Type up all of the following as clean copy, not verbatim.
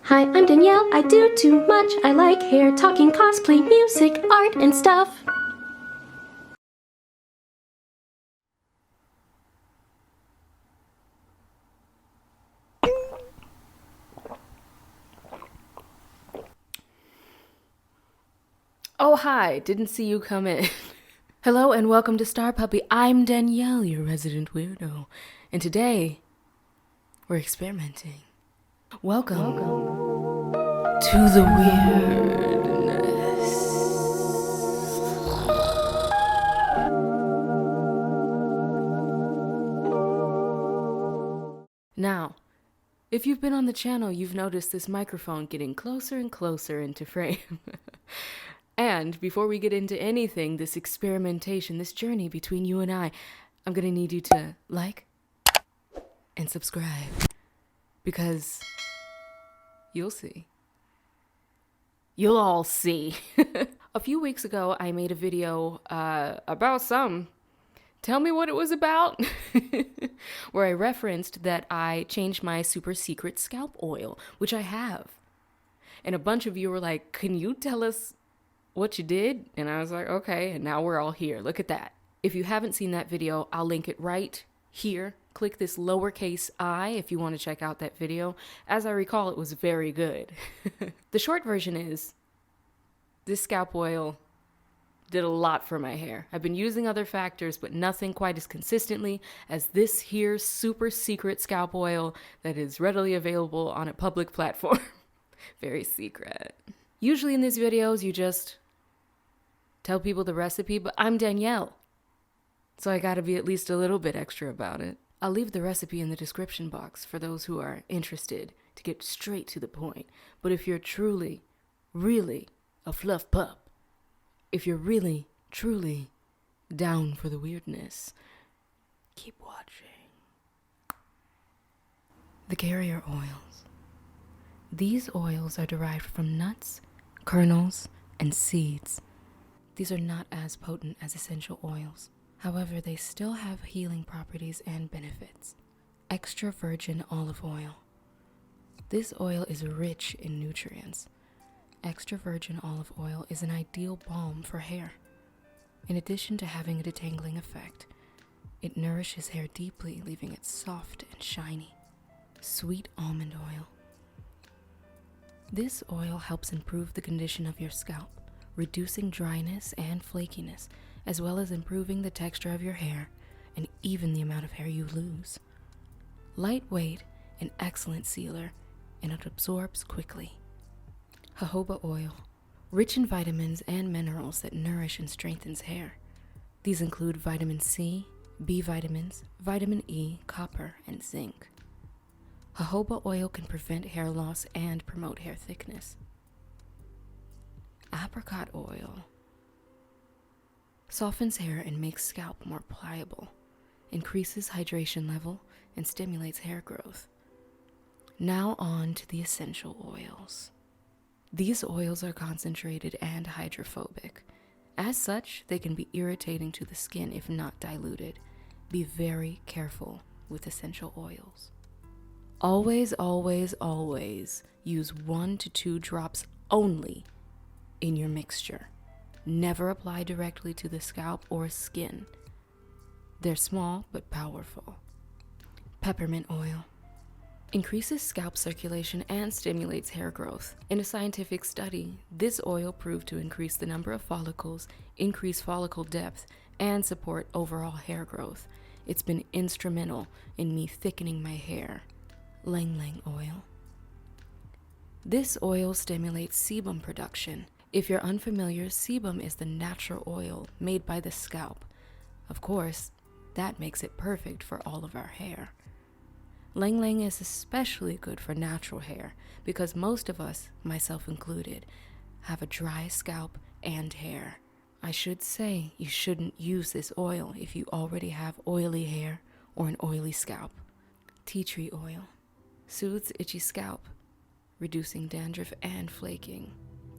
Hi, I'm Danielle. I do too much. I like hair, talking, cosplay, music, art, and stuff. Oh, hi. Didn't see you come in. Hello and welcome to StarPuppy. I'm Danielle, your resident weirdo. And today, we're experimenting. Welcome to the weirdness. Now, if you've been on the channel, you've noticed this microphone getting closer and closer into frame. And before we get into anything, this experimentation, this journey between you and I'm going to need you to like and subscribe because you'll see. You'll all see. A few weeks ago, I made a video about tell me what it was about, where I referenced that I changed my super secret scalp oil, which I have. And a bunch of you were like, can you tell us what you did? And I was like, okay, and now we're all here. Look at that. If you haven't seen that video, I'll link it right here. Click this lowercase I if you want to check out that video. As I recall, it was very good. The short version is, this scalp oil did a lot for my hair. I've been using other factors, but nothing quite as consistently as this here super secret scalp oil that is readily available on a public platform. Very secret. Usually in these videos, you just tell people the recipe, but I'm Danielle, so I gotta be at least a little bit extra about it. I'll leave the recipe in the description box for those who are interested to get straight to the point. But if you're truly, really a fluff pup, if you're really, truly down for the weirdness, keep watching. The carrier oils. These oils are derived from nuts, kernels, and seeds. These are not as potent as essential oils. However, they still have healing properties and benefits. Extra virgin olive oil. This oil is rich in nutrients. Extra virgin olive oil is an ideal balm for hair. In addition to having a detangling effect, it nourishes hair deeply, leaving it soft and shiny. Sweet almond oil. This oil helps improve the condition of your scalp, reducing dryness and flakiness, as well as improving the texture of your hair and even the amount of hair you lose. Lightweight, an excellent sealer, and it absorbs quickly. Jojoba oil, rich in vitamins and minerals that nourish and strengthens hair. These include vitamin C, B vitamins, vitamin E, copper, and zinc. Jojoba oil can prevent hair loss and promote hair thickness. Apricot oil softens hair and makes scalp more pliable, increases hydration level, and stimulates hair growth. Now on to the essential oils. These oils are concentrated and hydrophobic. As such, they can be irritating to the skin if not diluted. Be very careful with essential oils. Always, always, always use 1 to 2 drops only in your mixture. Never apply directly to the scalp or skin. They're small but powerful. Peppermint oil increases scalp circulation and stimulates hair growth. In a scientific study, this oil proved to increase the number of follicles, increase follicle depth, and support overall hair growth. It's been instrumental in me thickening my hair. Ylang Ylang Oil. This oil stimulates sebum production. If you're unfamiliar, sebum is the natural oil made by the scalp. Of course, that makes it perfect for all of our hair. Ylang Ylang is especially good for natural hair because most of us, myself included, have a dry scalp and hair. I should say you shouldn't use this oil if you already have oily hair or an oily scalp. Tea tree oil soothes itchy scalp, reducing dandruff and flaking.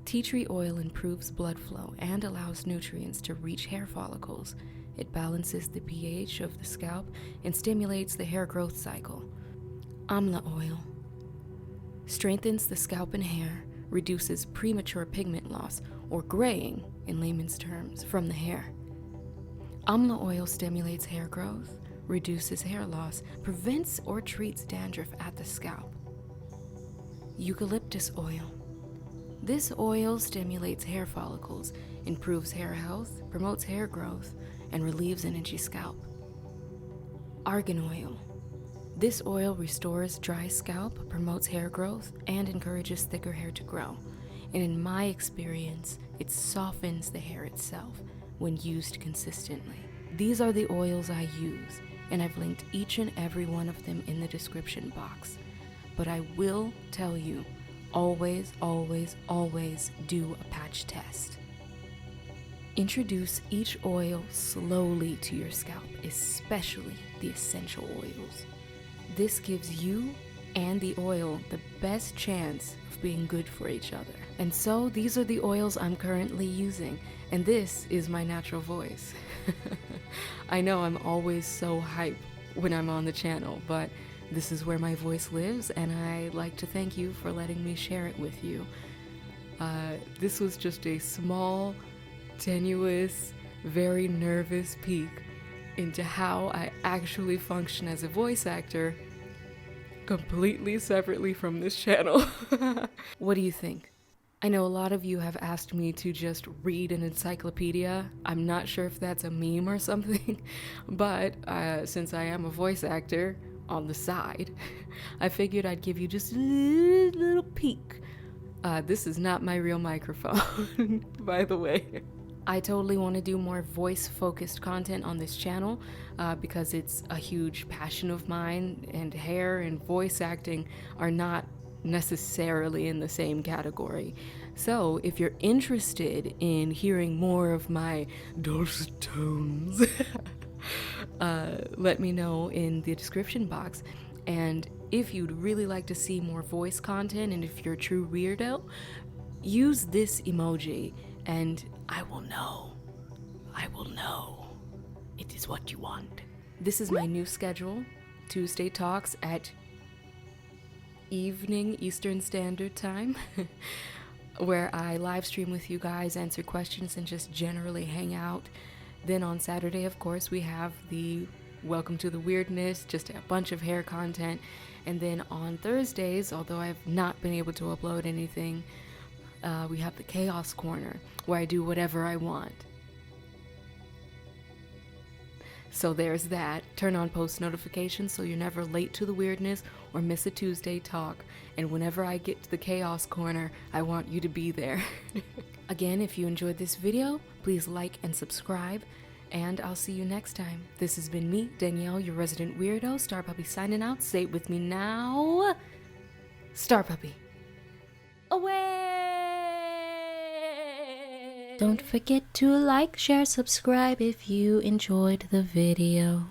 Tea tree oil improves blood flow and allows nutrients to reach hair follicles. It balances the pH of the scalp and stimulates the hair growth cycle. Amla oil strengthens the scalp and hair, reduces premature pigment loss, or graying in layman's terms, from the hair. Amla Oil stimulates hair growth, reduces hair loss, prevents or treats dandruff at the scalp. Eucalyptus Oil. This oil stimulates hair follicles, improves hair health, promotes hair growth, and relieves an itchy scalp. Argan Oil. This oil restores dry scalp, promotes hair growth, and encourages thicker hair to grow. And in my experience, it softens the hair itself when used consistently. These are the oils I use, and I've linked each and every one of them in the description box. But I will tell you, always, always, always do a patch test. Introduce each oil slowly to your scalp, especially the essential oils. This gives you and the oil the best chance of being good for each other. And so these are the oils I'm currently using, and this is my natural voice. I know I'm always so hype when I'm on the channel, but this is where my voice lives, and I'd like to thank you for letting me share it with you. This was just a small, tenuous, very nervous peek into how I actually function as a voice actor, completely separately from this channel. What do you think? I know a lot of you have asked me to just read an encyclopedia. I'm not sure if that's a meme or something, but since I am a voice actor on the side, I figured I'd give you just a little peek. This is not my real microphone, by the way. I totally want to do more voice-focused content on this channel because it's a huge passion of mine, and hair and voice acting are not necessarily in the same category. So if you're interested in hearing more of my dulcet tones, let me know in the description box. And if you'd really like to see more voice content, and if you're a true weirdo, use this emoji and I will know. It is what you want. This is my new schedule. Tuesday talks at evening Eastern Standard Time, where I live stream with you guys, answer questions, and just generally hang out. Then on Saturday, of course, we have the Welcome to the Weirdness, just a bunch of hair content. And then on Thursdays, although I've not been able to upload anything, we have the Chaos Corner, where I do whatever I want. So there's that. Turn on post notifications so you're never late to the weirdness or miss a Tuesday talk. And whenever I get to the Chaos Corner, I want you to be there. Again, if you enjoyed this video, please like and subscribe, and I'll see you next time. This has been me, Danielle, your resident weirdo. StarPuppy signing out. Say it with me now. StarPuppy. Away! Don't forget to like, share, subscribe if you enjoyed the video.